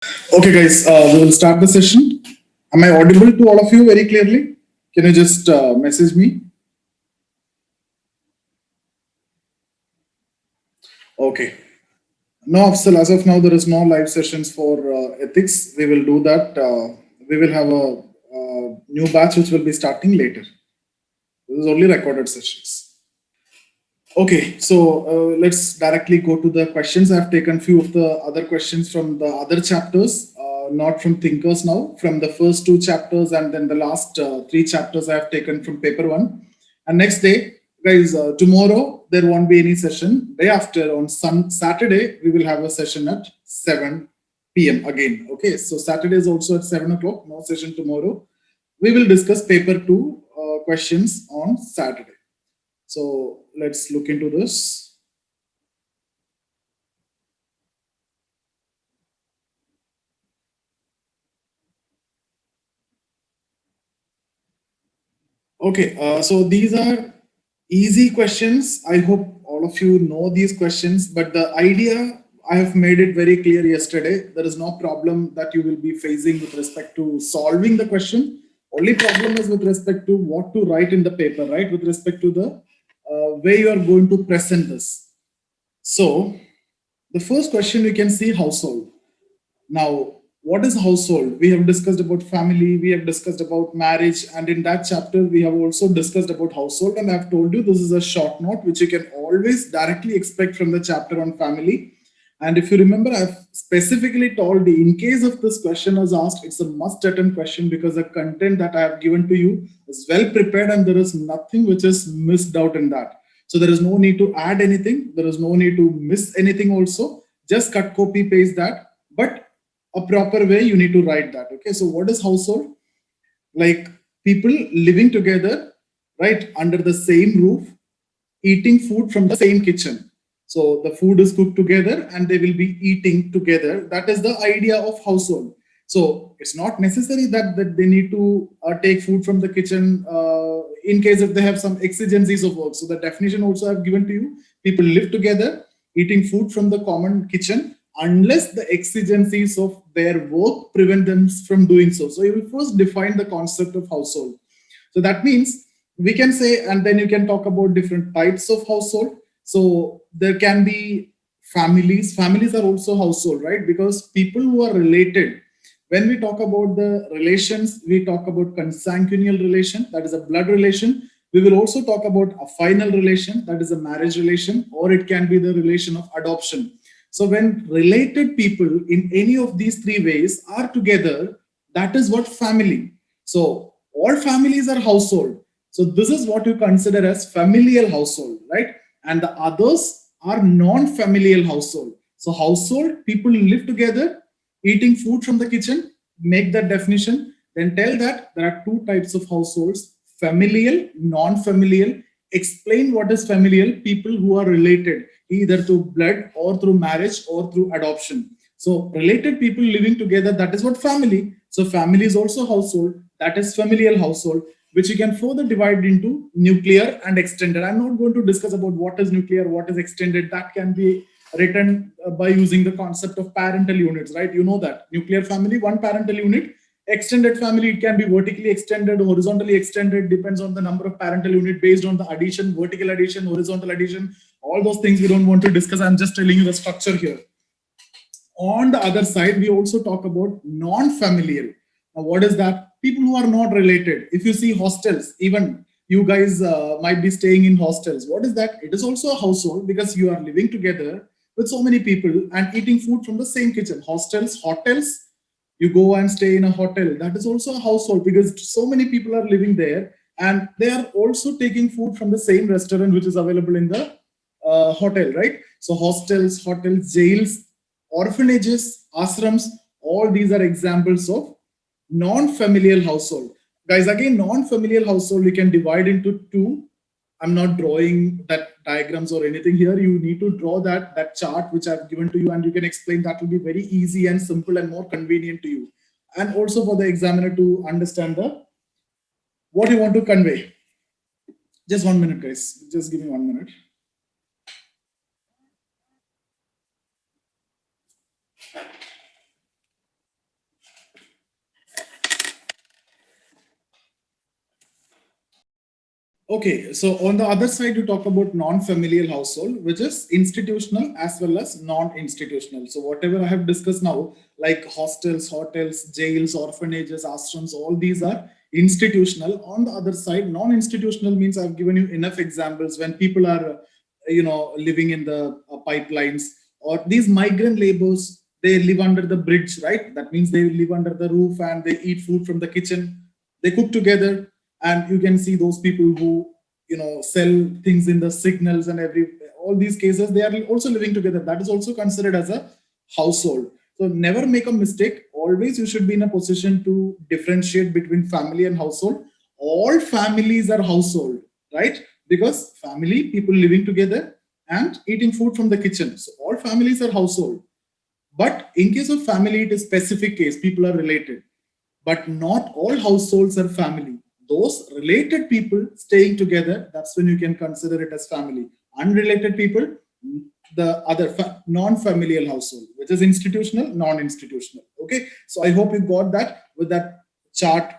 Okay, guys, we will start the session. Am I audible to all of you very clearly? Can you just message me? Okay. No, Afsal, as of now, there is no live sessions for ethics. We will do that. We will have a new batch which will be starting later. This is only recorded sessions. Okay, so let's directly go to the questions. I've taken few of the other questions from the other chapters, not from thinkers now, from the first two chapters, and then the last three chapters I have taken from paper one. And next day, guys, tomorrow there won't be any session. Day after, on Saturday, we will have a session at 7 p.m. again. Okay, so Saturday is also at 7 o'clock, no session tomorrow. We will discuss paper two questions on Saturday. So let's look into this. Okay, so these are easy questions. I hope all of you know these questions, but the idea, I have made it very clear yesterday. There is no problem that you will be facing with respect to solving the question. Only problem is with respect to what to write in the paper, right? With respect to the way you are going to present this. So the first question we can see household. Now, what is household? We have discussed about family, we have discussed about marriage, and in that chapter, we have also discussed about household. And I've told you this is a short note which you can always directly expect from the chapter on family. And if you remember, I've specifically told you in case of this question was asked, it's a must attempt question because the content that I have given to you is well prepared and there is nothing which is missed out in that. So there is no need to add anything. There is no need to miss anything also. Just cut, copy, paste that. But a proper way you need to write that. Okay, so what is household? Like people living together, right, under the same roof, eating food from the same kitchen. So the food is cooked together and they will be eating together. That is the idea of household. So it's not necessary that they need to take food from the kitchen in case if they have some exigencies of work. So the definition also I've given to you. People live together, eating food from the common kitchen, unless the exigencies of their work prevent them from doing so. So you will first define the concept of household. So that means we can say, and then you can talk about different types of household. So there can be families. Families are also household, right? Because people who are related. When we talk about the relations, we talk about consanguineal relation, that is a blood relation. We will also talk about a final relation, that is a marriage relation, or it can be the relation of adoption. So when related people in any of these three ways are together, that is what family. So all families are household. So this is what you consider as familial household, right? And the others are non-familial household. So household, people live together, eating food from the kitchen, make that definition, then tell that there are two types of households, familial, non-familial. Explain what is familial, people who are related either through blood or through marriage or through adoption. So related people living together, that is what family. So family is also household, that is familial household, which you can further divide into nuclear and extended. I'm not going to discuss about what is nuclear, what is extended. That can be written by using the concept of parental units, right? You know that nuclear family, one parental unit. Extended family, it can be vertically extended, horizontally extended, depends on the number of parental unit based on the addition, vertical addition, horizontal addition, all those things we don't want to discuss. I'm just telling you the structure here. On the other side, we also talk about non-familial. Now, what is that? People who are not related. If you see hostels, even you guys might be staying in hostels. What is that? It is also a household because you are living together with so many people and eating food from the same kitchen. Hotels, you go and stay in a hotel. That is also a household because so many people are living there and they are also taking food from the same restaurant which is available in the hotel, right? So hostels, jails, orphanages, ashrams, all these are examples of non-familial household. Guys, again, non-familial household we can divide into two. I'm not drawing that diagrams or anything here. You need to draw that chart which I've given to you and you can explain. That will be very easy and simple and more convenient to you. And also for the examiner to understand what you want to convey. Just 1 minute, guys. Just give me 1 minute. Okay, so on the other side, you talk about non-familial household, which is institutional as well as non-institutional. So whatever I have discussed now, like hostels, hotels, jails, orphanages, ashrams, all these are institutional. On the other side, non-institutional means I've given you enough examples when people are, living in the pipelines, or these migrant laborers, they live under the bridge, right? That means they live under the roof and they eat food from the kitchen. They cook together, and you can see those people who sell things in the signals and all these cases, they are also living together. That is also considered as a household. So never make a mistake. Always you should be in a position to differentiate between family and household. All families are household, right? Because family, people living together and eating food from the kitchen, so all families are household. But in case of family, it is specific case, people are related. But not all households are family. Those related people staying together, that's when you can consider it as family. Unrelated people, the other non-familial household, which is institutional, non-institutional. Okay, so I hope you got that. With that chart,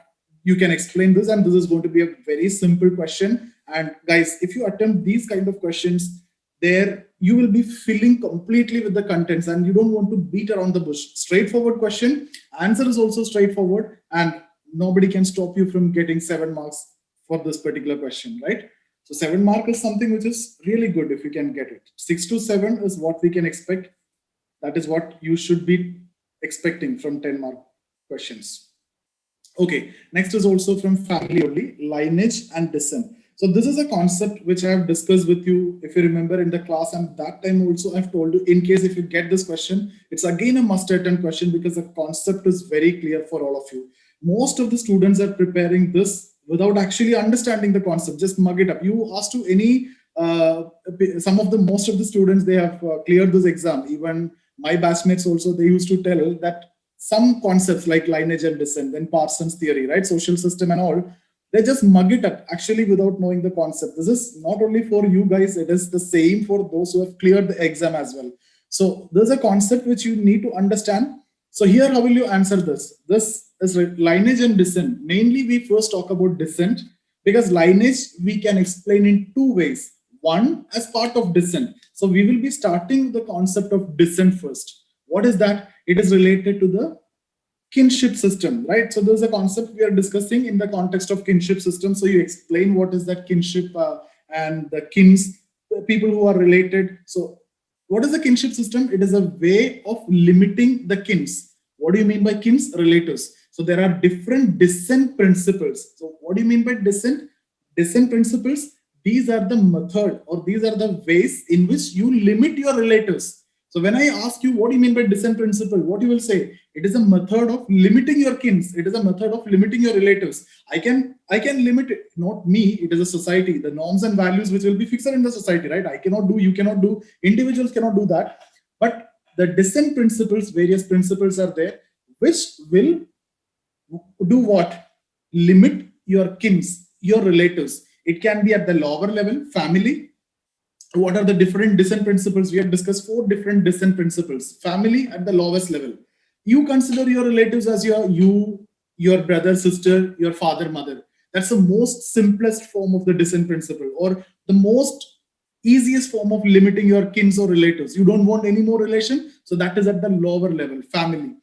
you can explain this, and this is going to be a very simple question. And guys, if you attempt these kind of questions, there you will be filling completely with the contents, and you don't want to beat around the bush. Straightforward question, answer is also straightforward, and nobody can stop you from getting 7 marks for this particular question, right? So 7 mark is something which is really good if you can get it. 6 to 7 is what we can expect. That is what you should be expecting from 10 mark questions. Okay, next is also from family only, lineage and descent. So this is a concept which I have discussed with you, if you remember, in the class, and that time also I've told you, in case if you get this question, it's again a must attempt question because the concept is very clear for all of you. Most of the students are preparing this without actually understanding the concept, just mug it up. You ask to any, most of the students, they have cleared this exam. Even my batchmates also, they used to tell that some concepts like lineage and descent, then Parsons theory, right, social system and all, they just mug it up actually without knowing the concept. This is not only for you guys, it is the same for those who have cleared the exam as well. So there's a concept which you need to understand. So here, how will you answer this? This is lineage and descent. Mainly, we first talk about descent because lineage we can explain in two ways. One, as part of descent. So we will be starting with the concept of descent first. What is that? It is related to the kinship system, right? So there's a concept we are discussing in the context of kinship system. So you explain what is that kinship and the kins, the people who are related. So what is the kinship system? It is a way of limiting the kins. What do you mean by kins? Relatives. So there are different descent principles. So what do you mean by descent? Descent principles, these are the method, or these are the ways in which you limit your relatives. So when I ask you, what do you mean by descent principle? What you will say? It is a method of limiting your kins. It is a method of limiting your relatives. I can limit it, not me. It is a society. The norms and values which will be fixed in the society, right? I cannot do, you cannot do, individuals cannot do that. But the descent principles, various principles are there, which will do what? Limit your kins, your relatives. It can be at the lower level, family. What are the different descent principles? We have discussed 4 different descent principles. Family at the lowest level. You consider your relatives as your brother, sister, your father, mother. That's the most simplest form of the descent principle, or the most easiest form of limiting your kins or relatives. You don't want any more relation, so that is at the lower level, family.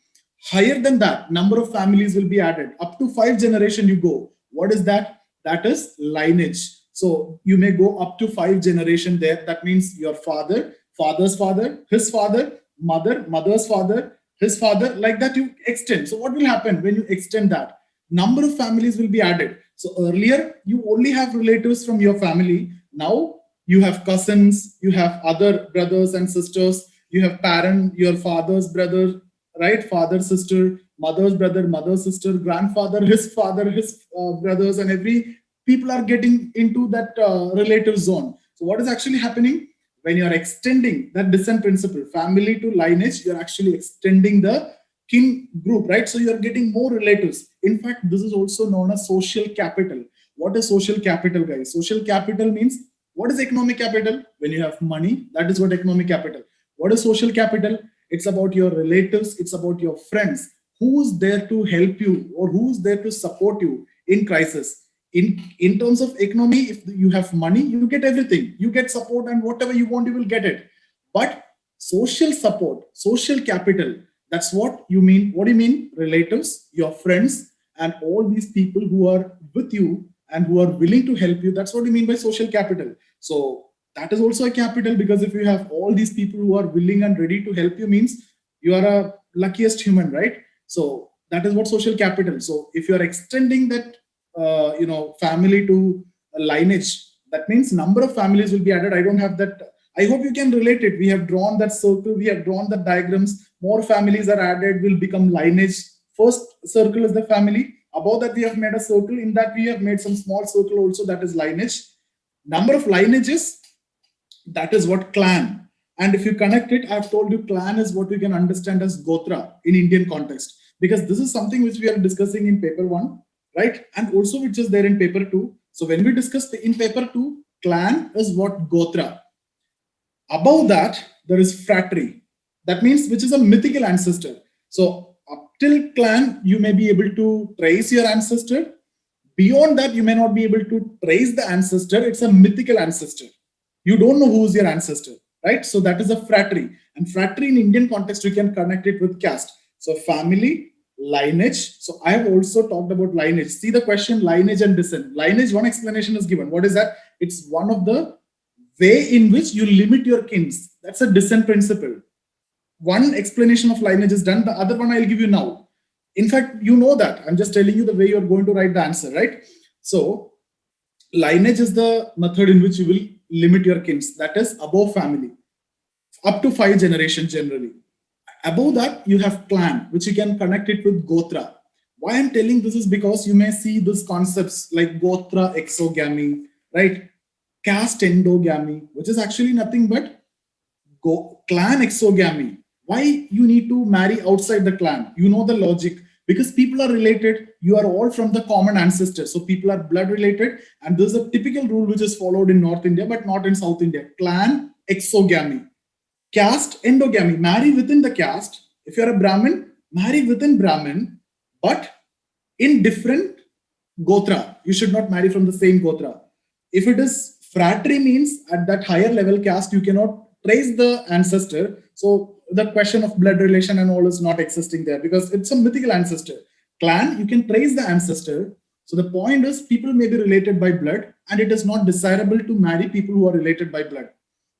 Higher than that, number of families will be added. Up to 5 generation you go. What is that? That is lineage. So you may go up to 5 generation there. That means your father, father's father, his father, mother, mother's father, his father, like that you extend. So what will happen when you extend that? Number of families will be added. So earlier, you only have relatives from your family. Now you have cousins, you have other brothers and sisters, you have parent, your father's brother, right? Father, sister, mother's brother, mother's sister, grandfather, his brothers, and every people are getting into that relative zone. So what is actually happening? When you are extending that descent principle, family to lineage, you're actually extending the kin group, right? So you're getting more relatives. In fact, this is also known as social capital. What is social capital, guys? Social capital means, what is economic capital? When you have money, that is what economic capital. What is social capital? It's about your relatives, it's about your friends. Who's there to help you, or who's there to support you in crisis? In terms of economy, if you have money, you get everything. You get support, and whatever you want, you will get it. But social support, social capital, that's what you mean. What do you mean? Relatives, your friends, and all these people who are with you and who are willing to help you. That's what you mean by social capital. So that is also a capital, because if you have all these people who are willing and ready to help you, means you are a luckiest human, right? So that is what social capital. So if you are extending that family to a lineage, that means number of families will be added. I don't have that. I hope you can relate it. We have drawn that circle, we have drawn the diagrams. More families are added, will become lineage. First circle is the family. Above that we have made a circle. In that we have made some small circle also, that is lineage. Number of lineages, that is what clan. And if you connect it, I've told you clan is what you can understand as Gotra in Indian context, because this is something which we are discussing in paper 1, right? And also which is there in paper 2. So when we discuss in paper 2, clan is what Gotra. Above that, there is fratry. That means which is a mythical ancestor. So up till clan, you may be able to trace your ancestor. Beyond that, you may not be able to trace the ancestor. It's a mythical ancestor. You don't know who's your ancestor, right? So that is a fratry. And fratry in Indian context, we can connect it with caste. So family, lineage. So I have also talked about lineage. See the question, lineage and descent. Lineage, one explanation is given. What is that? It's one of the way in which you limit your kins. That's a descent principle. One explanation of lineage is done. The other one I'll give you now. In fact, you know that. I'm just telling you the way you're going to write the answer, right? So lineage is the method in which you will limit your kins. That is above family. Up to 5 generations generally. Above that, you have clan, which you can connect it with Gotra. Why I'm telling this is because you may see these concepts like Gotra exogamy, right? Caste endogamy, which is actually nothing but clan exogamy. Why you need to marry outside the clan? You know the logic. Because people are related, you are all from the common ancestor. So people are blood related. And this is a typical rule which is followed in North India, but not in South India. Clan exogamy. Caste endogamy, marry within the caste. If you're a Brahmin, marry within Brahmin, but in different Gotra. You should not marry from the same Gotra. If it is fratry, means at that higher level caste, you cannot trace the ancestor. So the question of blood relation and all is not existing there, because it's a mythical ancestor. Clan, you can trace the ancestor. So the point is, people may be related by blood, and it is not desirable to marry people who are related by blood.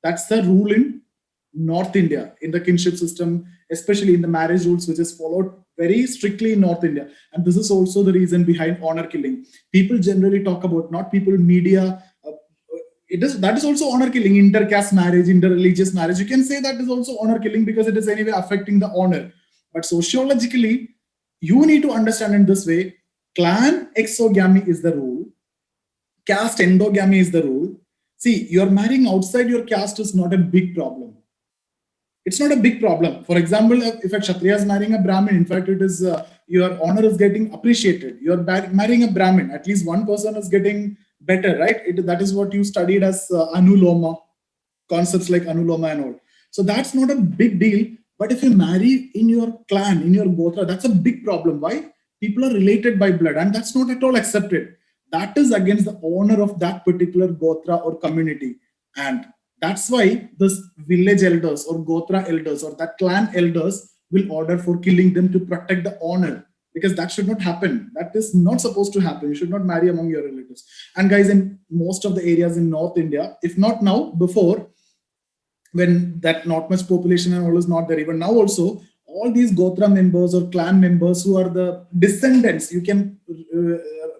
That's the rule in North India, in the kinship system, especially in the marriage rules, which is followed very strictly in North India. And this is also the reason behind honor killing. People generally talk about, not people, media, that is also honor killing, intercaste marriage, interreligious marriage. You can say that is also honor killing, because it is anyway affecting the honor. But sociologically, you need to understand in this way, clan exogamy is the rule, caste endogamy is the rule. See, you're marrying outside your caste is not a big problem. It's not a big problem. For example, if a Kshatriya is marrying a Brahmin, in fact, it is your honor is getting appreciated. You're marrying a Brahmin, at least one person is getting better, right? That is what you studied as Anuloma, concepts like Anuloma and all. So that's not a big deal. But if you marry in your clan, in your Gotra, that's a big problem. Why? People are related by blood, and that's not at all accepted. That is against the honor of that particular Gotra or community. And that's why this village elders or Gotra elders or that clan elders will order for killing them to protect the honor, because that should not happen. That is not supposed to happen. You should not marry among your relatives. And guys, in most of the areas in North India, if not now, before, when that not much population and all is not there, even now also, all these Gotra members or clan members who are the descendants, you can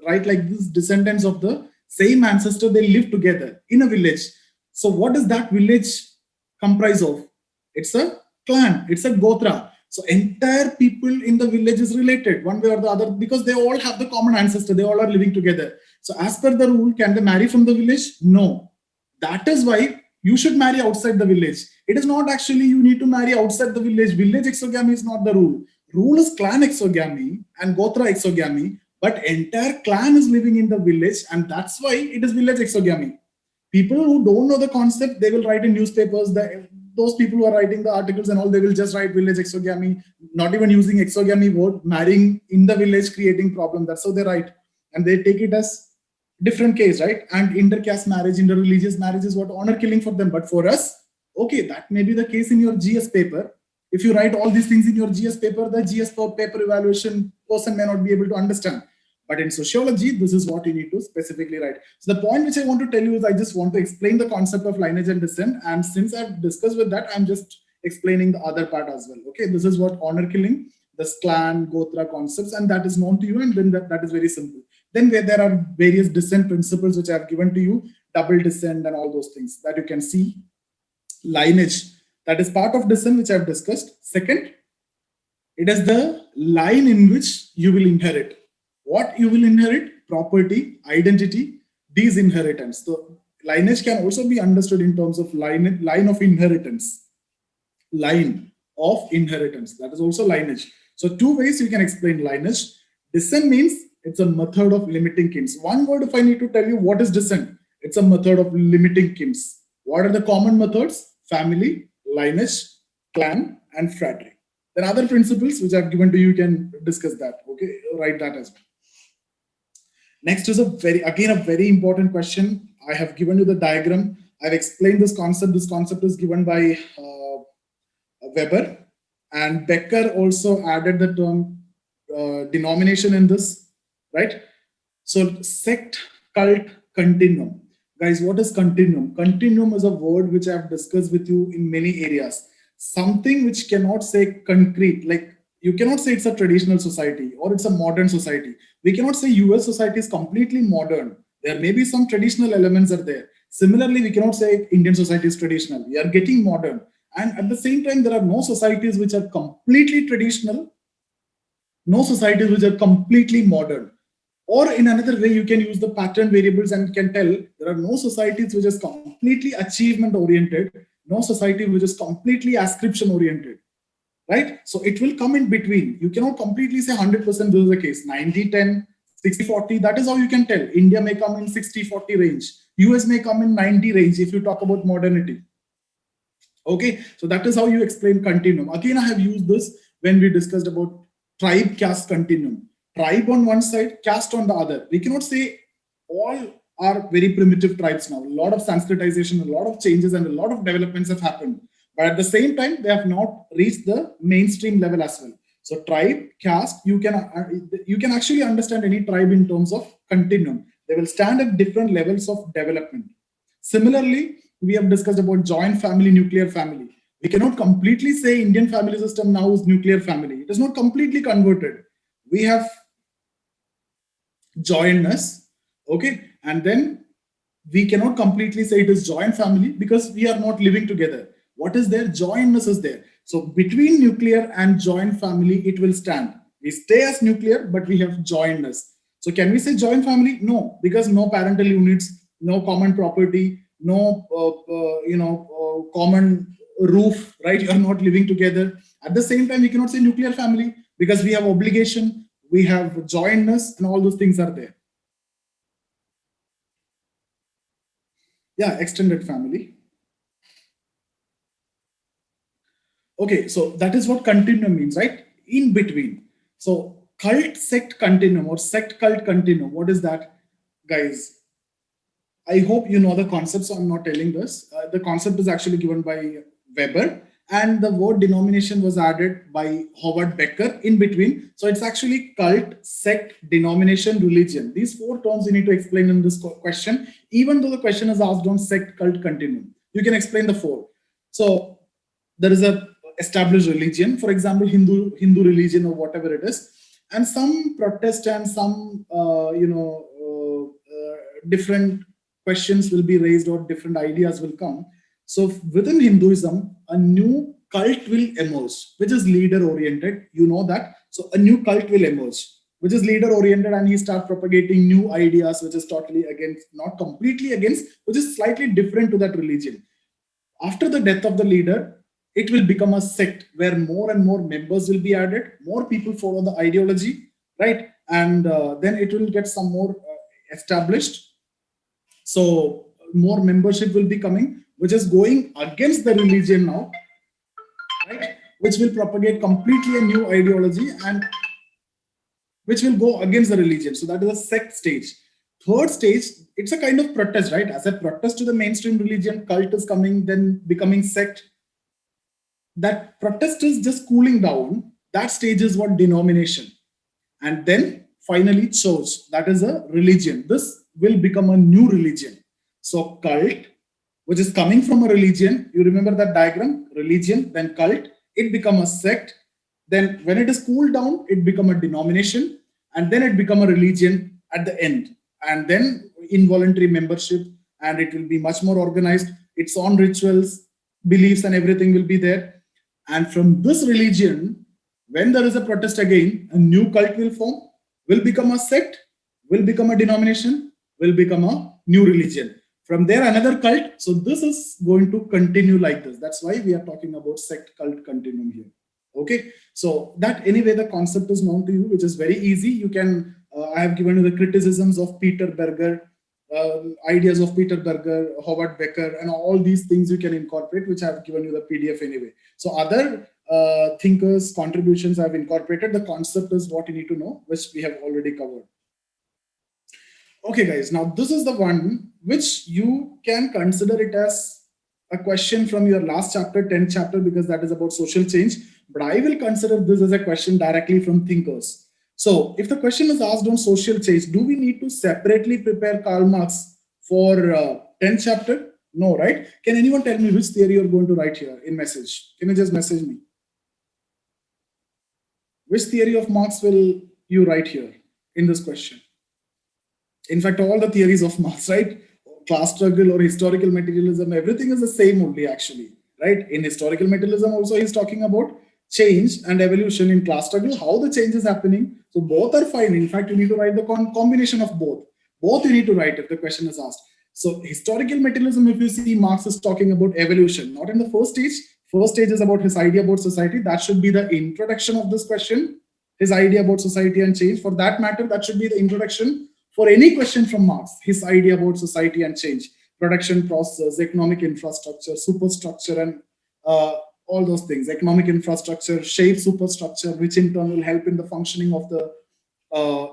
write like this, descendants of the same ancestor, they live together in a village. So what does that village comprise of? It's a clan, it's a Gotra. So entire people in the village is related one way or the other, because they all have the common ancestor, they all are living together. So as per the rule, can they marry from the village? No. That is why you should marry outside the village. It is not actually you need to marry outside the village. Village exogamy is not the rule. Rule is clan exogamy and Gotra exogamy, but entire clan is living in the village, and that's why it is village exogamy. People who don't know the concept, they will write in newspapers, those people who are writing the articles and all, they will just write village exogamy, not even using exogamy word, marrying in the village, creating problem. That's how they write. And they take it as different case, right? And intercaste marriage, interreligious marriage is what honor killing for them. But for us, okay, that may be the case in your GS paper. If you write all these things in your GS paper, the GS paper evaluation person may not be able to understand. But in sociology, this is what you need to specifically write. So the point which I want to tell you is I just want to explain the concept of lineage and descent. And since I've discussed with that, I'm just explaining the other part as well. Okay, this is what honor killing, the clan, Gotra concepts, and that is known to you, and then that is very simple. Then there are various descent principles which I have given to you, double descent and all those things that you can see. Lineage, that is part of descent which I have discussed. Second, it is the line in which you will inherit. What you will inherit? Property, identity, these inheritance. So lineage can also be understood in terms of line of inheritance. Line of inheritance, that is also lineage. So two ways you can explain lineage. Descent means it's a method of limiting kins. One word, if I need to tell you what is descent, it's a method of limiting kins. What are the common methods? Family, lineage, clan, and fratry. Then other principles which I've given to you, can discuss that. Okay, write that as well. Next is a very important question. I have given you the diagram. I've explained this concept. This concept is given by Weber, and Becker also added the term denomination in this, right? So sect, cult, continuum. Guys, what is continuum? Continuum is a word which I have discussed with you in many areas. Something which cannot say concrete, like you cannot say it's a traditional society or it's a modern society. We cannot say US society is completely modern. There may be some traditional elements are there. Similarly, we cannot say Indian society is traditional. We are getting modern. And at the same time, there are no societies which are completely traditional, no societies which are completely modern. Or in another way, you can use the pattern variables and can tell there are no societies which is completely achievement oriented, no society which is completely ascription oriented, right? So it will come in between. You cannot completely say 100% this is the case. 90-10, 60-40, that is how you can tell. India may come in 60-40 range. US may come in 90 range if you talk about modernity. Okay, so that is how you explain continuum. Again, I have used this when we discussed about tribe caste continuum. Tribe on one side, caste on the other. We cannot say all are very primitive tribes now. A lot of Sanskritization, a lot of changes, and a lot of developments have happened. But at the same time, they have not reached the mainstream level as well. So tribe, caste, you can actually understand any tribe in terms of continuum. They will stand at different levels of development. Similarly, we have discussed about joint family, nuclear family. We cannot completely say Indian family system now is nuclear family. It is not completely converted. We have jointness, okay, and then we cannot completely say it is joint family because we are not living together. What is there? Jointness is there. So between nuclear and joint family, it will stand. We stay as nuclear, but we have jointness. So can we say joint family? No, because no parental units, no common property, no common roof, right? You are not living together. At the same time, we cannot say nuclear family because we have obligation, we have jointness, and all those things are there. Yeah, extended family. Okay, so that is what continuum means, right? In between. So cult sect continuum or sect cult continuum, what is that, guys? I hope you know the concept, so I'm not telling this. The concept is actually given by Weber, and the word denomination was added by Howard Becker in between. So it's actually cult, sect, denomination, religion. These four terms you need to explain in this question, even though the question is asked on sect, cult, continuum. You can explain the four. So there is a established religion, for example, Hindu religion or whatever it is, and some Protestant, some different questions will be raised or different ideas will come. So within Hinduism, a new cult will emerge, which is leader oriented. You know that. So a new cult will emerge, which is leader oriented, and he start propagating new ideas, which is totally against, not completely against, which is slightly different to that religion. After the death of the leader, it will become a sect where more and more members will be added, more people follow the ideology, right? And then it will get some more established. So more membership will be coming, which is going against the religion now, right? Which will propagate completely a new ideology and which will go against the religion. So that is a sect stage. Third stage, it's a kind of protest, right? As a protest to the mainstream religion, cult is coming, then becoming sect. That protest is just cooling down. That stage is what? Denomination. And then finally church, that is a religion. This will become a new religion. So cult, which is coming from a religion, you remember that diagram, religion, then cult, it become a sect. Then when it is cooled down, it become a denomination, and then it become a religion at the end. And then involuntary membership, and it will be much more organized. Its own rituals, beliefs, and everything will be there. And from this religion, when there is a protest again, a new cult will form, will become a sect, will become a denomination, will become a new religion. From there, another cult. So this is going to continue like this. That's why we are talking about sect cult continuum here. Okay. So that anyway, the concept is known to you, which is very easy. You can, I have given you the criticisms of Peter Berger, ideas of Peter Berger, Howard Becker, and all these things you can incorporate, which I have given you the PDF anyway. So other thinkers' contributions I have incorporated. The concept is what you need to know, which we have already covered. Okay, guys, now this is the one which you can consider it as a question from your last chapter, 10th chapter, because that is about social change. But I will consider this as a question directly from thinkers. So if the question is asked on social change, do we need to separately prepare Karl Marx for 10th chapter? No, right? Can anyone tell me which theory you're going to write here in message? Can you just message me? Which theory of Marx will you write here in this question? In fact, all the theories of Marx, right? Class struggle or historical materialism, everything is the same only actually, right? In historical materialism also he's talking about change and evolution. In class struggle, how the change is happening. So both are fine. In fact, you need to write the combination of both. Both you need to write if the question is asked. So historical materialism, if you see, Marx is talking about evolution, not in the first stage. First stage is about his idea about society. That should be the introduction of this question. His idea about society and change. For that matter, that should be the introduction for any question from Marx. His idea about society and change, production process, economic infrastructure, superstructure, and all those things. Economic infrastructure, shape superstructure, which in turn will help in the functioning of the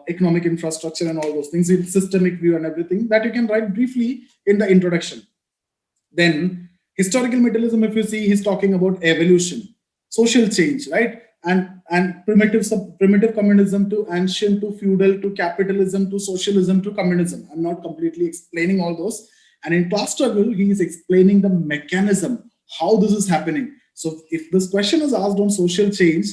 economic infrastructure and all those things, with systemic view and everything that you can write briefly in the introduction. Then historical materialism, if you see, he's talking about evolution, social change, right? And primitive communism to ancient to feudal to capitalism to socialism to communism. I'm not completely explaining all those. And in class struggle, he is explaining the mechanism, how this is happening. So if this question is asked on social change,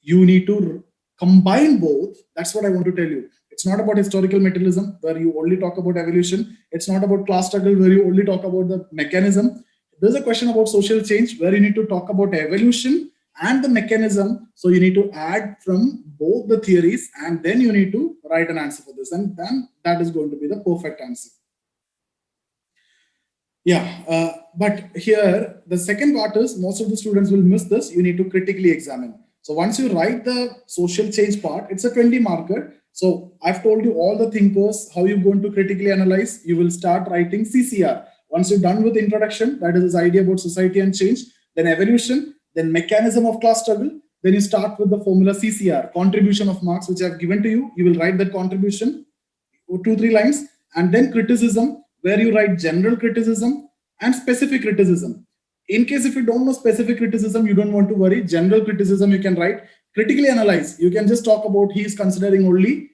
you need to combine both. That's what I want to tell you. It's not about historical materialism where you only talk about evolution. It's not about class struggle where you only talk about the mechanism. There's a question about social change where you need to talk about evolution and the mechanism. So you need to add from both the theories and then you need to write an answer for this. And then that is going to be the perfect answer. Yeah, but here the second part is most of the students will miss this. You need to critically examine. So once you write the social change part, it's a 20 marker. So I've told you all the thinkers, how you're going to critically analyze. You will start writing CCR. Once you're done with introduction, that is this idea about society and change, then evolution, then mechanism of class struggle. Then you start with the formula CCR, contribution of Marx, which I've given to you. You will write that contribution, 2-3 lines, and then criticism, where you write general criticism and specific criticism. In case if you don't know specific criticism, you don't want to worry. General criticism you can write. Critically analyze. You can just talk about he is considering only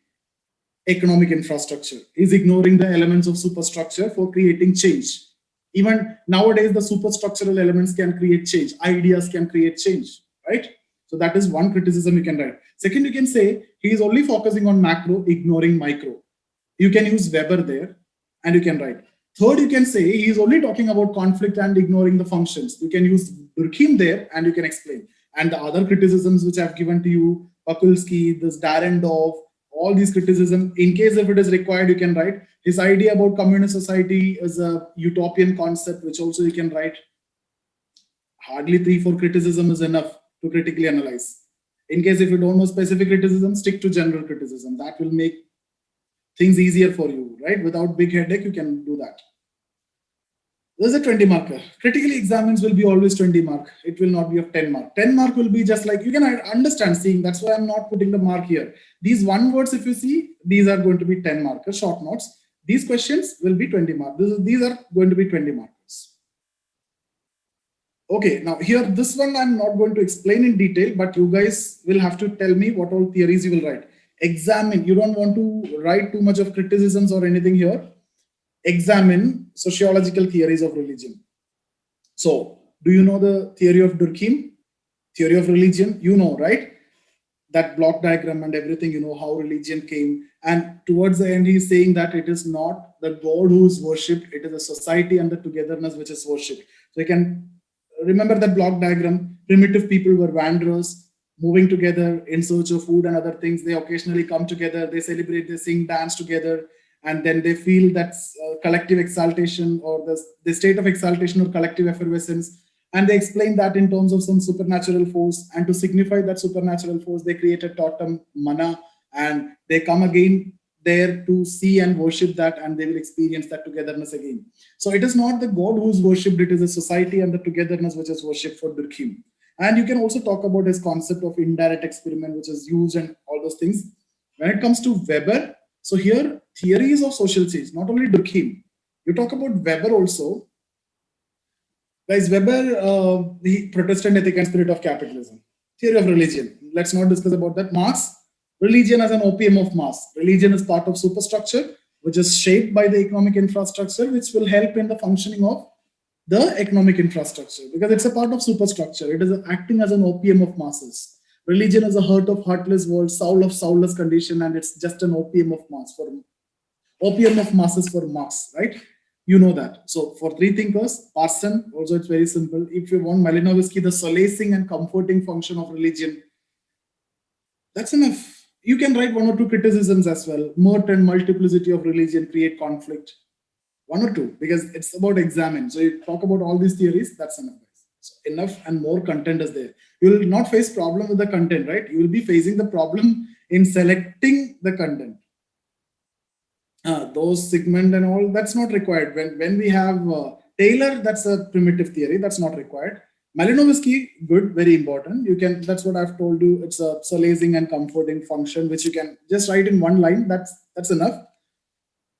economic infrastructure. He's ignoring the elements of superstructure for creating change. Even nowadays, the superstructural elements can create change. Ideas can create change, right? So that is one criticism you can write. Second, you can say he is only focusing on macro, ignoring micro. You can use Weber there and you can write. Third, you can say he is only talking about conflict and ignoring the functions. You can use Durkheim there and you can explain. And the other criticisms which I've given to you, Pakulski, this Darendorf, all these criticisms, in case if it is required, you can write. His idea about communist society is a utopian concept, which also you can write. Hardly 3-4 criticism is enough to critically analyze. In case if you don't know specific criticism, stick to general criticism. That will make things easier for you, right? Without big headache, you can do that. There's a 20 marker. Critically examines will be always 20 mark. It will not be of 10 mark. 10 mark will be just like, you can understand seeing, that's why I'm not putting the mark here. These one words, if you see, these are going to be 10 markers, short notes. These questions will be 20 mark. These are going to be 20 markers. Okay, now here, this one I'm not going to explain in detail, but you guys will have to tell me what all theories you will write. Examine, you don't want to write too much of criticisms or anything here. Examine sociological theories of religion. So, do you know the theory of Durkheim? Theory of religion, you know, right? That block diagram and everything, you know how religion came. And towards the end, he's saying that it is not the God who is worshipped, it is a society and the togetherness which is worshipped. So you can remember that block diagram. Primitive people were wanderers, moving together in search of food and other things. They occasionally come together, they celebrate, they sing, dance together, and then they feel that collective exaltation or the state of exaltation or collective effervescence. And they explain that in terms of some supernatural force. And to signify that supernatural force, they create a totem, mana, and they come again there to see and worship that, and they will experience that togetherness again. So it is not the God who is worshipped, it is a society and the togetherness which is worshipped for Durkheim. And you can also talk about his concept of indirect experiment, which is used and all those things. When it comes to Weber, so here, theories of social change, not only Durkheim, you talk about Weber also. Guys, Weber, the Protestant ethic and spirit of capitalism, theory of religion. Let's not discuss about that. Marx, religion as an opium of mass. Religion is part of superstructure, which is shaped by the economic infrastructure, which will help in the functioning of the economic infrastructure, because it's a part of superstructure. It is acting as an opium of masses. Religion is a heart of heartless world, soul of soulless condition, and it's just an opium of masses for Marx, right? You know that. So for three thinkers, Parson, also it's very simple. If you want Malinowski, the solacing and comforting function of religion, that's enough. You can write one or two criticisms as well. Merton, multiplicity of religion create conflict. One or two, because it's about examine. So you talk about all these theories, that's enough. So enough and more content is there. You will not face problem with the content, right? You will be facing the problem in selecting the content. Those segment and all, that's not required. When we have Taylor, that's a primitive theory, that's not required. Malinowski, good, very important. You can, that's what I've told you. It's a solacing and comforting function, which you can just write in one line. That's enough.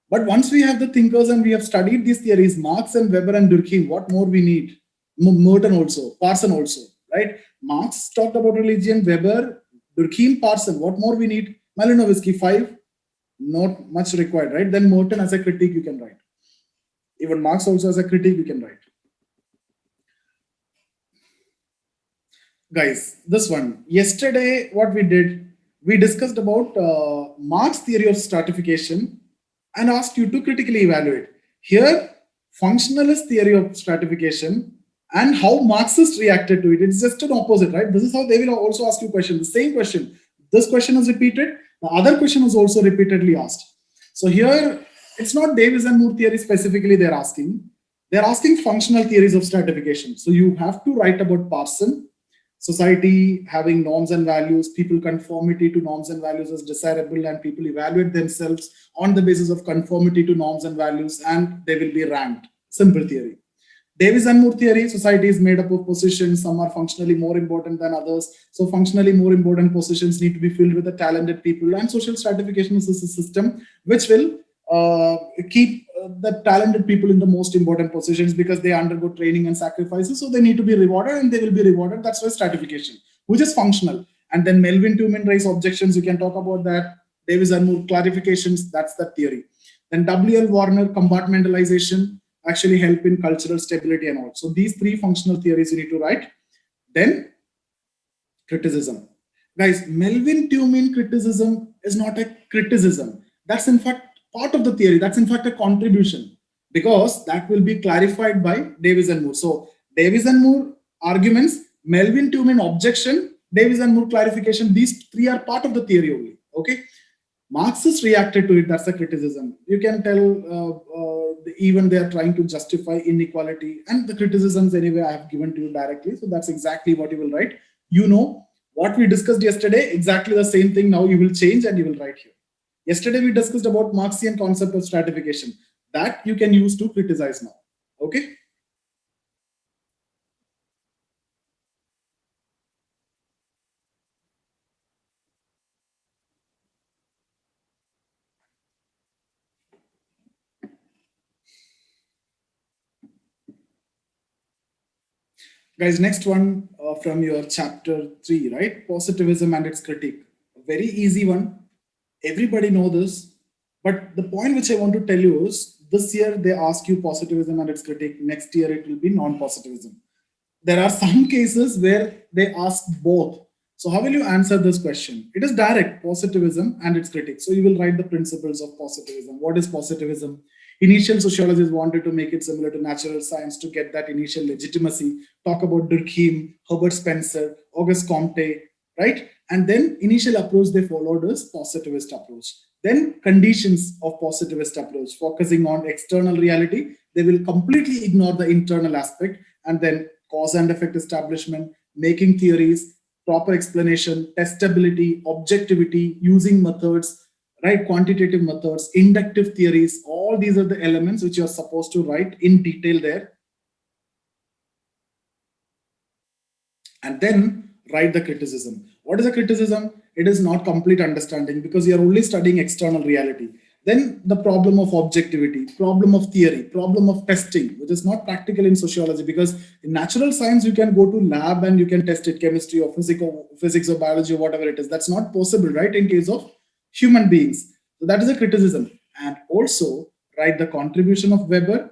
But once we have the thinkers and we have studied these theories, Marx and Weber and Durkheim, what more we need? Merton also, Parson also, right? Marx talked about religion, Weber, Durkheim, Parson. What more we need? Malinowski, 5, not much required, right? Then Merton as a critique you can write. Even Marx also as a critique you can write. Guys, this one. Yesterday, what we did, we discussed about Marx theory of stratification and asked you to critically evaluate. Here, functionalist theory of stratification and how Marxists reacted to it. It's just an opposite, right? This is how they will also ask you questions. The same question. This question is repeated. The other question is also repeatedly asked. So here, it's not Davis and Moore theory specifically they're asking. They're asking functional theories of stratification. So you have to write about Parson, society having norms and values, people conformity to norms and values is desirable, and people evaluate themselves on the basis of conformity to norms and values, and they will be ranked. Simple theory. Davis and Moore theory, society is made up of positions. Some are functionally more important than others. So functionally more important positions need to be filled with the talented people, and social stratification is a system which will keep the talented people in the most important positions because they undergo training and sacrifices. So they need to be rewarded and they will be rewarded. That's why stratification, which is functional. And then Melvin Toomin raised objections. You can talk about that. Davis and Moore clarifications. That's the theory. Then W.L. Warner compartmentalization actually help in cultural stability and all. So these three functional theories you need to write. Then criticism. Guys, Melvin Toomin criticism is not a criticism. That's in fact part of the theory. That's in fact a contribution, because that will be clarified by Davis and Moore. So Davis and Moore arguments, Melvin Toomin objection, Davis and Moore clarification. These three are part of the theory only. Okay. Marxists reacted to it. That's a criticism. You can tell even they are trying to justify inequality, and the criticisms anyway I have given to you directly. So that's exactly what you will write. You know what we discussed yesterday, exactly the same thing now you will change and you will write here. Yesterday we discussed about Marxian concept of stratification that you can use to criticize now. Okay. Guys, next one from your chapter 3, right? Positivism and its critique. A very easy one. Everybody know this. But the point which I want to tell you is this year they ask you positivism and its critique. Next year it will be non-positivism. There are some cases where they ask both. So how will you answer this question? It is direct, positivism and its critics. So you will write the principles of positivism. What is positivism? Initial sociologists wanted to make it similar to natural science to get that initial legitimacy. Talk about Durkheim, Herbert Spencer, Auguste Comte, right? And then initial approach they followed is positivist approach. Then conditions of positivist approach, focusing on external reality, they will completely ignore the internal aspect, and then cause and effect establishment, making theories, proper explanation, testability, objectivity, using methods, right? Quantitative methods, inductive theories, all these are the elements which you're supposed to write in detail there. And then write the criticism. What is a criticism? It is not complete understanding because you're only studying external reality. Then the problem of objectivity, problem of theory, problem of testing, which is not practical in sociology, because in natural science, you can go to lab and you can test it, chemistry or physics or biology or whatever it is. That's not possible, right? In case of human beings. So that is a criticism. And also write the contribution of Weber,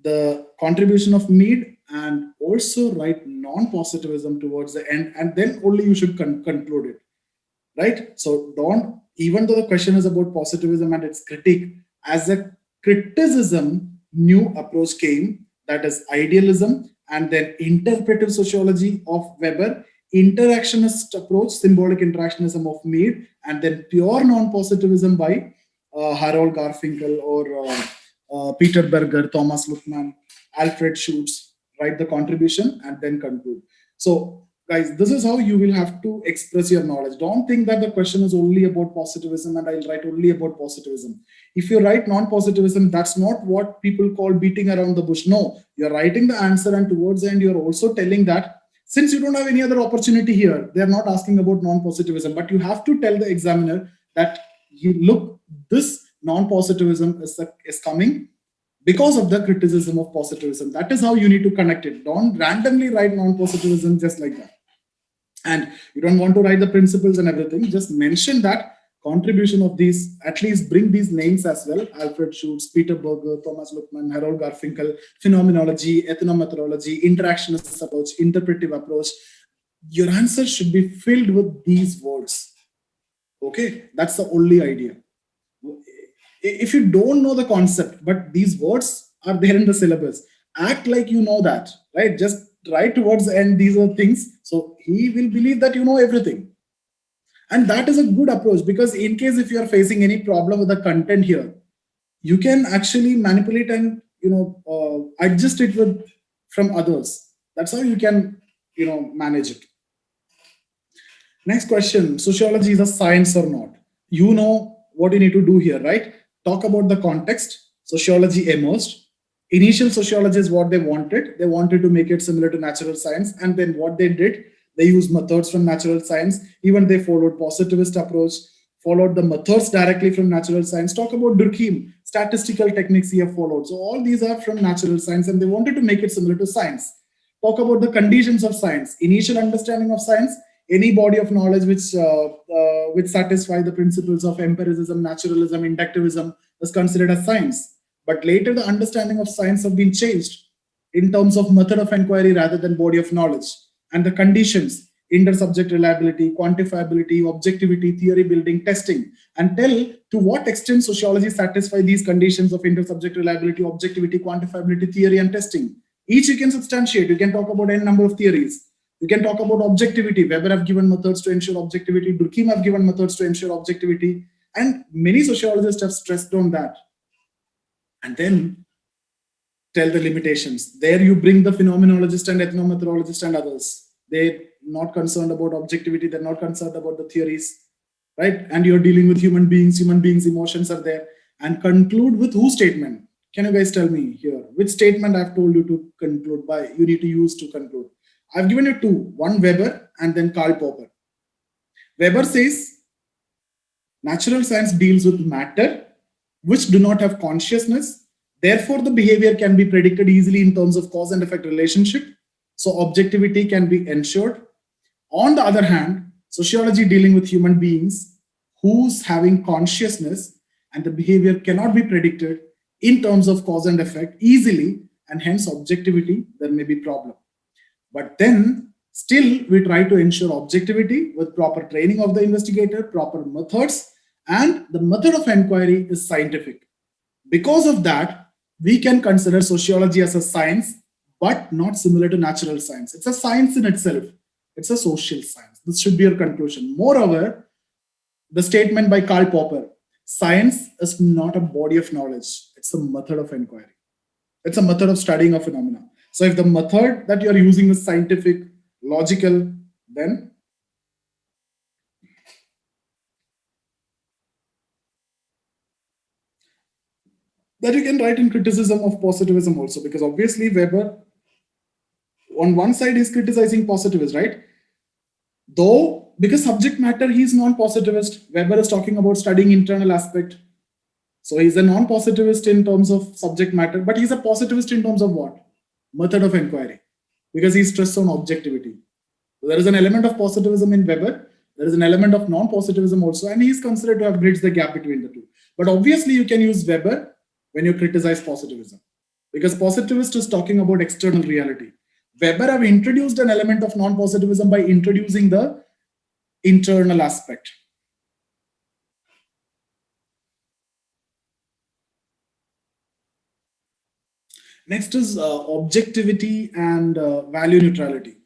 the contribution of Mead, and also write non-positivism towards the end, and then only you should conclude it, right? So don't, even though the question is about positivism and its critique, as a criticism, new approach came, that is idealism, and then interpretive sociology of Weber, interactionist approach, symbolic interactionism of Mead, and then pure non-positivism by Harold Garfinkel or Peter Berger, Thomas Luckmann, Alfred Schutz, write the contribution and then conclude. So, guys, this is how you will have to express your knowledge. Don't think that the question is only about positivism and I'll write only about positivism. If you write non-positivism, that's not what people call beating around the bush. No, you're writing the answer, and towards the end, you're also telling that since you don't have any other opportunity here, they're not asking about non-positivism, but you have to tell the examiner that you look, this non-positivism is coming because of the criticism of positivism. That is how you need to connect it. Don't randomly write non-positivism just like that. And you don't want to write the principles and everything. Just mention that contribution of these, at least bring these names as well. Alfred Schutz, Peter Berger, Thomas Luckmann, Harold Garfinkel, phenomenology, ethnomethodology, interactionist approach, interpretive approach. Your answer should be filled with these words. Okay, that's the only idea. If you don't know the concept, but these words are there in the syllabus, act like you know that, right? Just write towards the end, these are things. So he will believe that you know everything. And that is a good approach, because in case if you are facing any problem with the content here, you can actually manipulate and adjust it with from others. That's how you can manage it. Next question: sociology is a science or not? You know what you need to do here, right? Talk about the context. Sociology emerged. Initial sociologists, what they wanted to make it similar to natural science, and then what they did, they used methods from natural science. Even they followed positivist approach, followed the methods directly from natural science. Talk about Durkheim, statistical techniques he have followed. So all these are from natural science, and they wanted to make it similar to science. Talk about the conditions of science, initial understanding of science, any body of knowledge which satisfy the principles of empiricism, naturalism, inductivism was considered as science. But later the understanding of science have been changed in terms of method of inquiry rather than body of knowledge. And the conditions, intersubject reliability, quantifiability, objectivity, theory building, testing, and tell to what extent sociology satisfy these conditions of intersubject reliability, objectivity, quantifiability, theory, and testing. Each you can substantiate. You can talk about n number of theories. You can talk about objectivity. Weber have given methods to ensure objectivity. Durkheim have given methods to ensure objectivity. And many sociologists have stressed on that. And then tell the limitations. There you bring the phenomenologist and ethnomethodologist and others. They're not concerned about objectivity. They're not concerned about the theories, right? And you're dealing with human beings. Human beings' emotions are there. And conclude with who statement? Can you guys tell me here? Which statement I've told you to conclude by? You need to use to conclude. I've given you two, one Weber and then Karl Popper. Weber says, natural science deals with matter which do not have consciousness. Therefore, the behavior can be predicted easily in terms of cause and effect relationship. So objectivity can be ensured. On the other hand, sociology dealing with human beings who's having consciousness and the behavior cannot be predicted in terms of cause and effect easily, and hence objectivity, there may be problem. But then still we try to ensure objectivity with proper training of the investigator, proper methods, and the method of inquiry is scientific. Because of that, we can consider sociology as a science, but not similar to natural science. It's a science in itself. It's a social science. This should be your conclusion. Moreover, the statement by Karl Popper, science is not a body of knowledge. It's a method of inquiry. It's a method of studying a phenomena. So if the method that you're using is scientific, logical, then that you can write in criticism of positivism also, because obviously Weber on one side is criticizing positivists, right? Though because subject matter he's non-positivist, Weber is talking about studying internal aspect. So he's a non-positivist in terms of subject matter, but he's a positivist in terms of what? Method of inquiry, because he stressed on objectivity. So there is an element of positivism in Weber, there is an element of non-positivism also, and he's considered to have bridged the gap between the two. But obviously you can use Weber when you criticize positivism, because positivist is talking about external reality. Weber have introduced an element of non-positivism by introducing the internal aspect. Next is objectivity and value neutrality.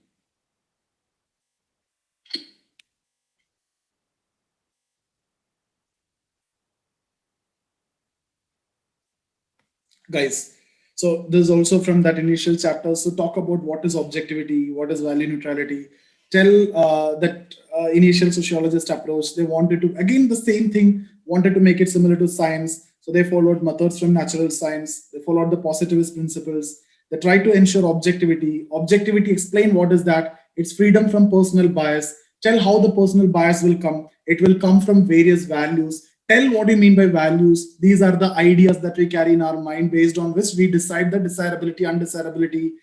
Guys, so this is also from that initial chapter. So talk about what is objectivity, what is value neutrality. Tell that initial sociologist approach, they wanted to, again, the same thing, wanted to make it similar to science. So they followed methods from natural science. They followed the positivist principles. They tried to ensure objectivity. Objectivity, explain what is that. It's freedom from personal bias. Tell how the personal bias will come. It will come from various values. Tell what you mean by values. These are the ideas that we carry in our mind based on which we decide the desirability, undesirability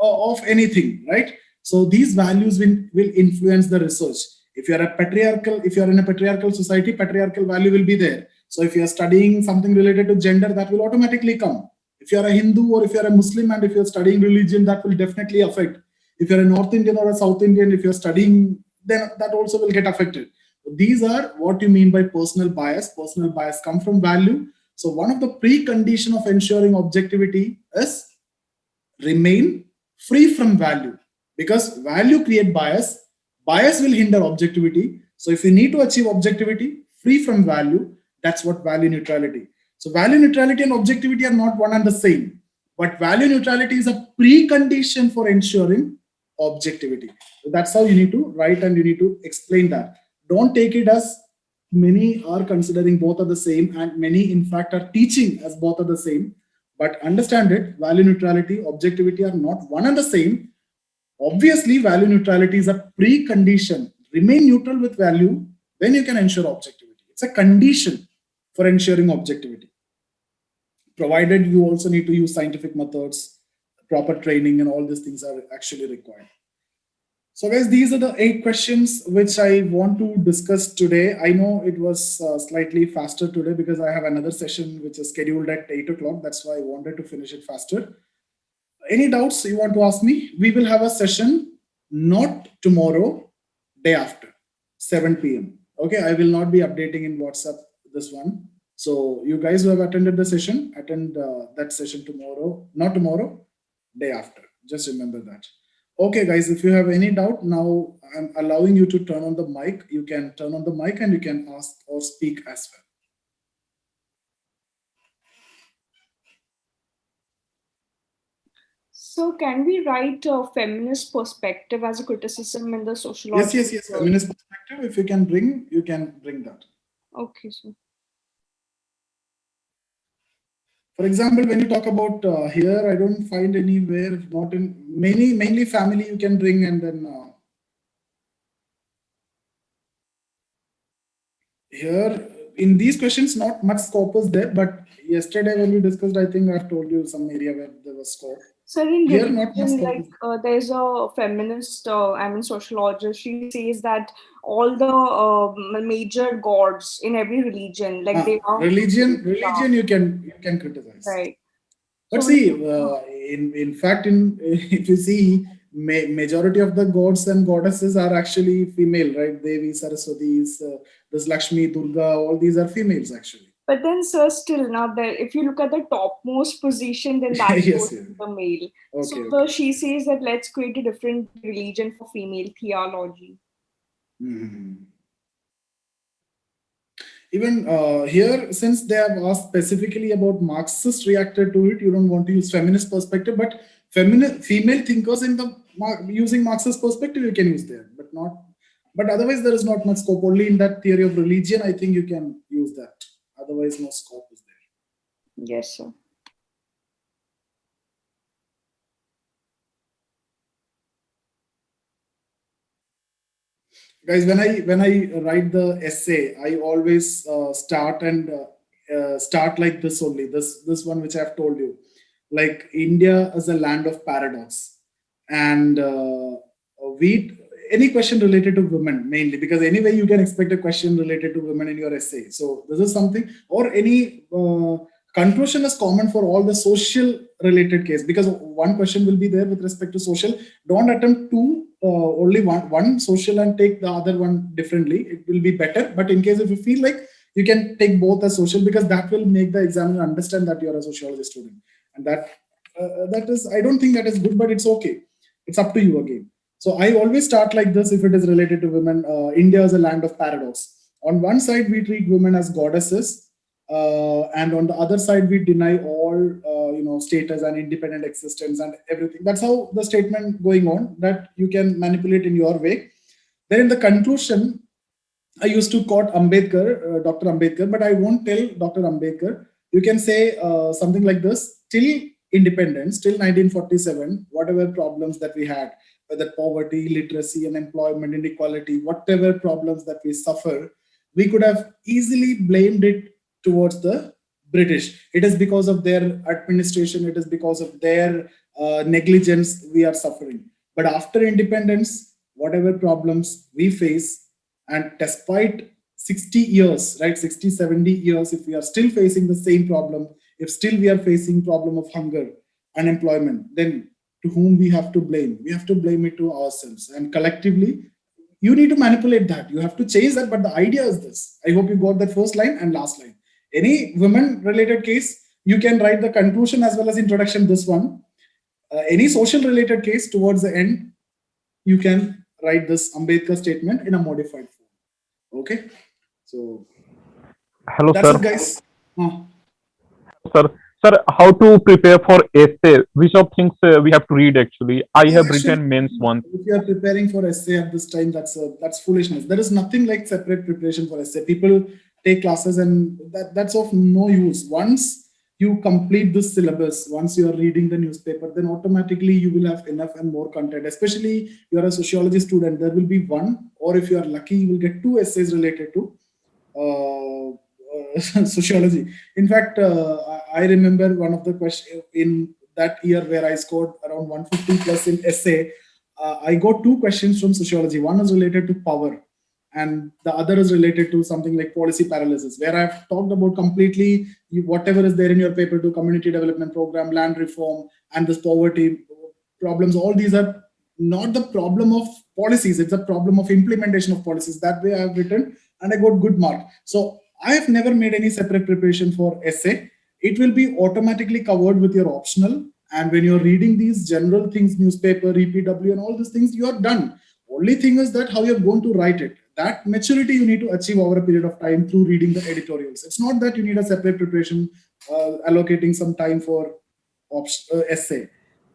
of anything, right? So these values will influence the research. If you're in a patriarchal society, patriarchal value will be there. So if you're studying something related to gender, that will automatically come. If you're a Hindu or if you're a Muslim and if you're studying religion, that will definitely affect. If you're a North Indian or a South Indian, if you're studying, then that also will get affected. These are what you mean by personal bias. Personal bias come from value. So one of the precondition of ensuring objectivity is remain free from value, because value create bias. Bias will hinder objectivity. So if you need to achieve objectivity free from value, that's what value neutrality. So value neutrality and objectivity are not one and the same, but value neutrality is a precondition for ensuring objectivity. So that's how you need to write and you need to explain that. Don't take it as many are considering both are the same, and many in fact are teaching as both are the same. But understand it, value neutrality, objectivity are not one and the same. Obviously, value neutrality is a precondition. Remain neutral with value, then you can ensure objectivity. It's a condition for ensuring objectivity. Provided you also need to use scientific methods, proper training, and all these things are actually required. So guys, these are the 8 questions which I want to discuss today. I know it was slightly faster today because I have another session which is scheduled at 8 o'clock. That's why I wanted to finish it faster. Any doubts you want to ask me? We will have a session not tomorrow, day after, 7 p.m. Okay, I will not be updating in WhatsApp this one. So you guys who have attended the session, attend that session tomorrow, not tomorrow, day after. Just remember that. Okay, guys, if you have any doubt, now I'm allowing you to turn on the mic. You can turn on the mic and you can ask or speak as well. So can we write a feminist perspective as a criticism in the sociology? Yes. Feminist perspective, if you can bring that. Okay, so. For example, when you talk about here, I don't find anywhere, not in mainly family you can bring, and then here in these questions, not much scope is there, but yesterday when we discussed, I think I've told you some area where there was scope. So in Here, not much religion, scope. there's a feminist, sociologist. She says that all the major gods in every religion, like they are Religion, you can criticize. right. But So see, in fact, in if you see, majority of the gods and goddesses are actually female, right? Devi, Saraswati, this Lakshmi, Durga, all these are females actually. but then, sir, still now that if you look at the topmost position, then that goes Yes, yes. to the male. So Okay, okay. she says that let's create a different religion for female theology. Mhm. Even here, since they have asked specifically about Marxist reacted to it, you don't want to use feminist perspective, but female thinkers in the using Marxist perspective, you can use there, but not. But otherwise, there is not much scope. Only in that theory of religion, I think you can use that. Otherwise, no scope is there. Yes, sir. Guys, when I write the essay, I always start like this only, this one which I've told you, like India as a land of paradox. And we any question related to women mainly, because anyway you can expect a question related to women in your essay. So this is something, or any conclusion is common for all the social related case, because one question will be there with respect to social. Don't attempt to only one social and take the other one differently. It will be better, but in case if you feel like, you can take both as social, because that will make the examiner understand that you are a sociology student. And that is, I don't think that is good, but it's okay. It's up to you again. So I always start like this if it is related to women. India is a land of paradox. On one side, we treat women as goddesses, and on the other side, we deny all status and independent existence and everything. That's how the statement going on, that you can manipulate in your way. Then in the conclusion, I used to quote Ambedkar, Dr. Ambedkar, but I won't tell Dr. Ambedkar. You can say something like this: till independence, till 1947, whatever problems that we had, whether poverty, literacy, unemployment, inequality, whatever problems that we suffer, we could have easily blamed it towards the British. It is because of their administration, it is because of their negligence we are suffering. But after independence, whatever problems we face, and despite 60 years, right, 60, 70 years, if we are still facing the same problem, if still we are facing problem of hunger, unemployment, then to whom we have to blame? We have to blame it to ourselves. And collectively, you need to manipulate that. You have to change that. But the idea is this. I hope you got that first line and last line. Any women related case, you can write the conclusion as well as introduction, this one. Any social related case, towards the end, you can write this Ambedkar statement in a modified form. Okay. So Hello, that's sir. it, guys. Sir, how to prepare for essay? Which of things we have to read actually? I have Actually, written mains once. if you are preparing for essay at this time, that's foolishness. There is nothing like separate preparation for essay. People take classes, and that's of no use. Once you complete this syllabus, once you are reading the newspaper, then automatically you will have enough and more content. Especially you are a sociology student, there will be one, or if you are lucky, you will get two essays related to sociology. In fact, I remember one of the questions in that year where I scored around 150 plus in essay. I got two questions from sociology. One is related to power, and the other is related to something like policy paralysis, where I've talked about completely whatever is there in your paper to community development program, land reform, and this poverty problems. All these are not the problem of policies, it's a problem of implementation of policies. That way I have written, and I got good mark. So I have never made any separate preparation for essay. It will be automatically covered with your optional. And when you're reading these general things, newspaper, EPW, and all these things, you are done. Only thing is that how you're going to write it. That maturity you need to achieve over a period of time through reading the editorials. It's not that you need a separate preparation, allocating some time for essay.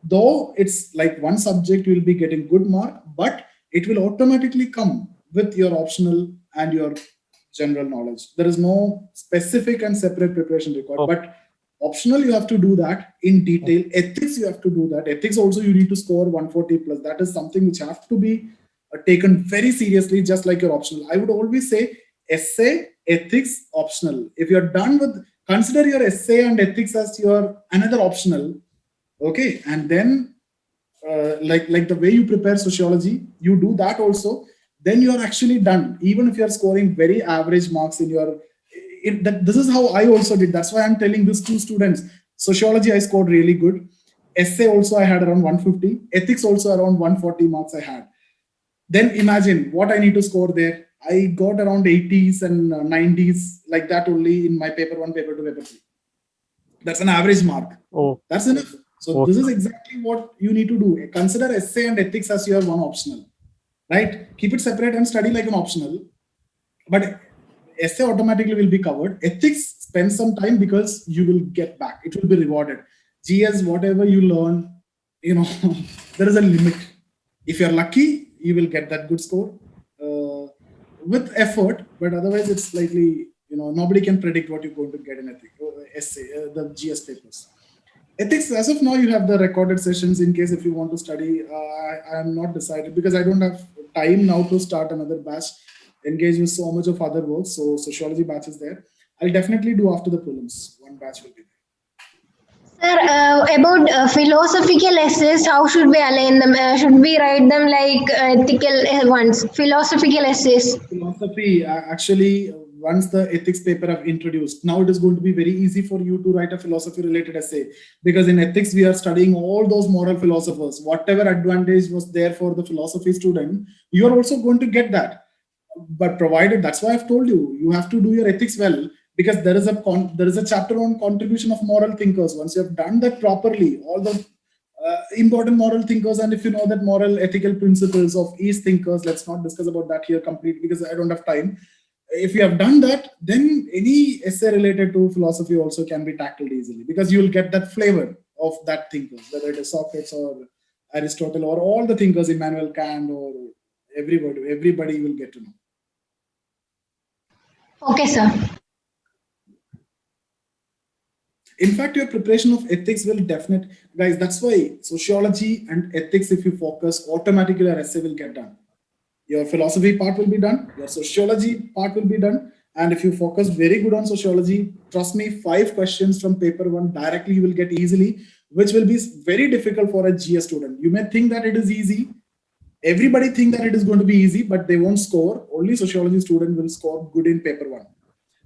Though it's like one subject you will be getting good mark, but it will automatically come with your optional and your general knowledge. There is no specific and separate preparation required, but optional you have to do that in detail. Ethics you have to do that. Ethics also you need to score 140 plus. That is something which have to be taken very seriously, just like your optional. I would always say essay, ethics, optional. If you're done with, consider your essay and ethics as your another optional. Okay, and then like the way you prepare sociology, you do that also. Then you are actually done. Even if you are scoring very average marks in your, this is how I also did. That's why I'm telling this to students. Sociology I scored really good. Essay also I had around 150. Ethics also around 140 marks I had. Then imagine what I need to score there. I got around 80s and 90s like that only in my paper 1, paper 2, paper 3. That's an average mark. Oh, That's enough. So this is exactly what you need to do. Consider essay and ethics as your one optional, right? Keep it separate and study like an optional. But essay automatically will be covered. Ethics, spend some time because you will get back. It will be rewarded. GS, whatever you learn, there is a limit. If you're lucky, you will get that good score with effort. But otherwise, it's slightly, nobody can predict what you're going to get in ethics, essay, the GS papers. Ethics, as of now, you have the recorded sessions in case if you want to study. I am not decided because I don't have time now to start another batch, engage with so much of other work. So sociology batch is there. I'll definitely do after the prelims. One batch will be there. Sir, about philosophical essays, how should we align them? Should we write them like ethical ones? Philosophical essays. Philosophy, actually, once the ethics paper I've introduced, now it is going to be very easy for you to write a philosophy related essay, because in ethics we are studying all those moral philosophers. Whatever advantage was there for the philosophy student, you are also going to get that. But provided, that's why I've told you, you have to do your ethics well, because there is a chapter on contribution of moral thinkers. Once you have done that properly, all the important moral thinkers, and if you know that moral ethical principles of each thinkers, let's not discuss about that here completely because I don't have time. If you have done that, then any essay related to philosophy also can be tackled easily, because you will get that flavor of that thinkers, whether it is Socrates or Aristotle or all the thinkers, Immanuel Kant or everybody will get to know. Okay, sir. In fact, your preparation of ethics will definitely, guys, that's why sociology and ethics, if you focus, automatically your essay will get done. Your philosophy part will be done, your sociology part will be done. And if you focus very good on sociology, trust me, 5 questions from paper 1 directly you will get easily, which will be very difficult for a GS student. You may think that it is easy. Everybody think that it is going to be easy, but they won't score. Only sociology student will score good in paper 1.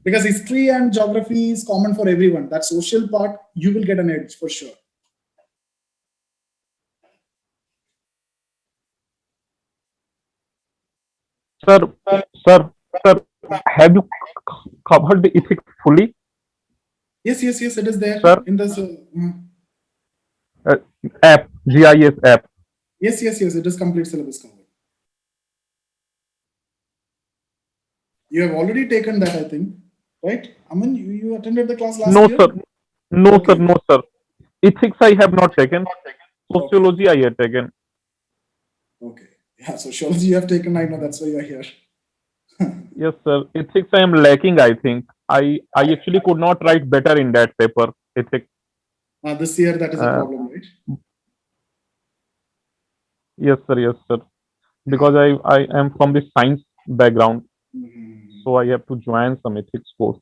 Because history and geography is common for everyone. That social part, you will get an edge for sure. Sir, have you covered the ethics fully? Yes, it is there. Sir? In this App, ZIAS app. Yes, it is complete syllabus covered. You have already taken that, I think, right? Aman, you attended the class last year? Sir. No, sir. Ethics I have not taken. Sociology I have taken. Okay. Yeah, sociology you have taken, I know, that's why you are here. Yes, sir. Ethics I am lacking, I think. I actually could not write better in that paper, ethics. This year, that is a problem, right? Yes, sir. Because I am from the science background. So I have to join some ethics course.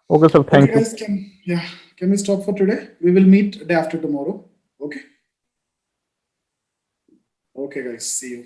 Okay, sir. Thank you. Guys, can we stop for today? We will meet day after tomorrow. Okay. Okay, guys. See you.